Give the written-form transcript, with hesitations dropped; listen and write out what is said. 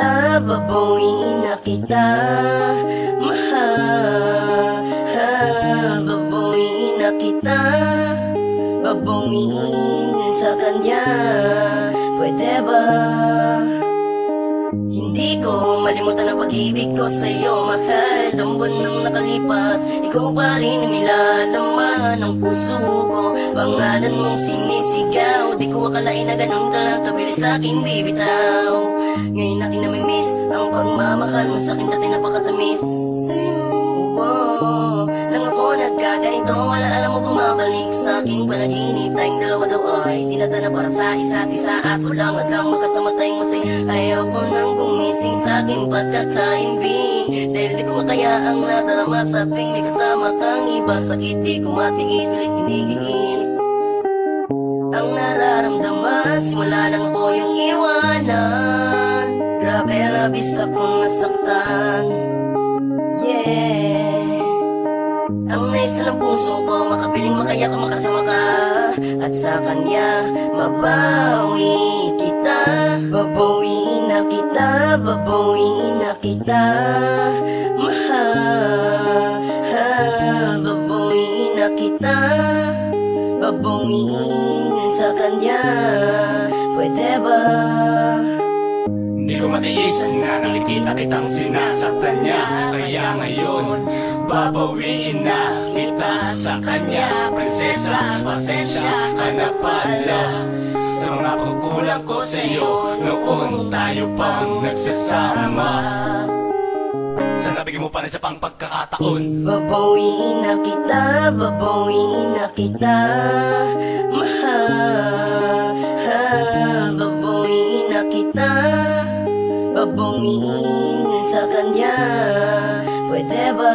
kita, babawiin na kita. Mahal, babawiin na kita. Babawiin sa kanya, pwede ba? Hindi ko malimutan ang pag-ibig ko sa'yo, mahal. Tambon nang nakalipas, ikaw pa rin ang nilalaman ng puso ko. Pangalan mong sinisigaw, di ko akalain na ganun ka lang kabilis sa'kin bibitaw. Ngayon aking namimiss ang pagmamahal mo sa'kin, dati napakatamis. Sa'yo, wow, lang ako nagkaganito, wala alam mo bumabalik sa'king panaginip. Tayong dalawa daw ay tinadana para sa isa't isa, at walang adlang magkasama tayong masaya. Ayaw ko nang gumising sa'king pagkakaimbing, dahil di ko makaya ang nadarama sa tuwing may kasama kang iba. Sakit di ko matiis, pilit kinigil ang nararamdaman. Simula nang ako yung iwanan, grabe labis akong nasaktan. Yeah, ang nais na ng puso ko, makapiling makaya ka, makasama ka, at sa kanya mabawi kita. Babawiin na kita, babawiin na kita. Mahal, babawiin na kita. Babawiin sa kanya, pwede ba? Di ko matiis na nakikita kitang sinasaktan niya, kaya ngayon babawiin na kita sa kanya. Prinsesa, pasensya ka na pala sa mga pagkulang ko sa'yo noon tayo pang nagsasama. Sana bigyan mo pa rin sa pang pagkakataon. Babawiin na kita, babawiin na kita. Mahal, babawiin na kita. Babawiin sa kanya, pwede ba?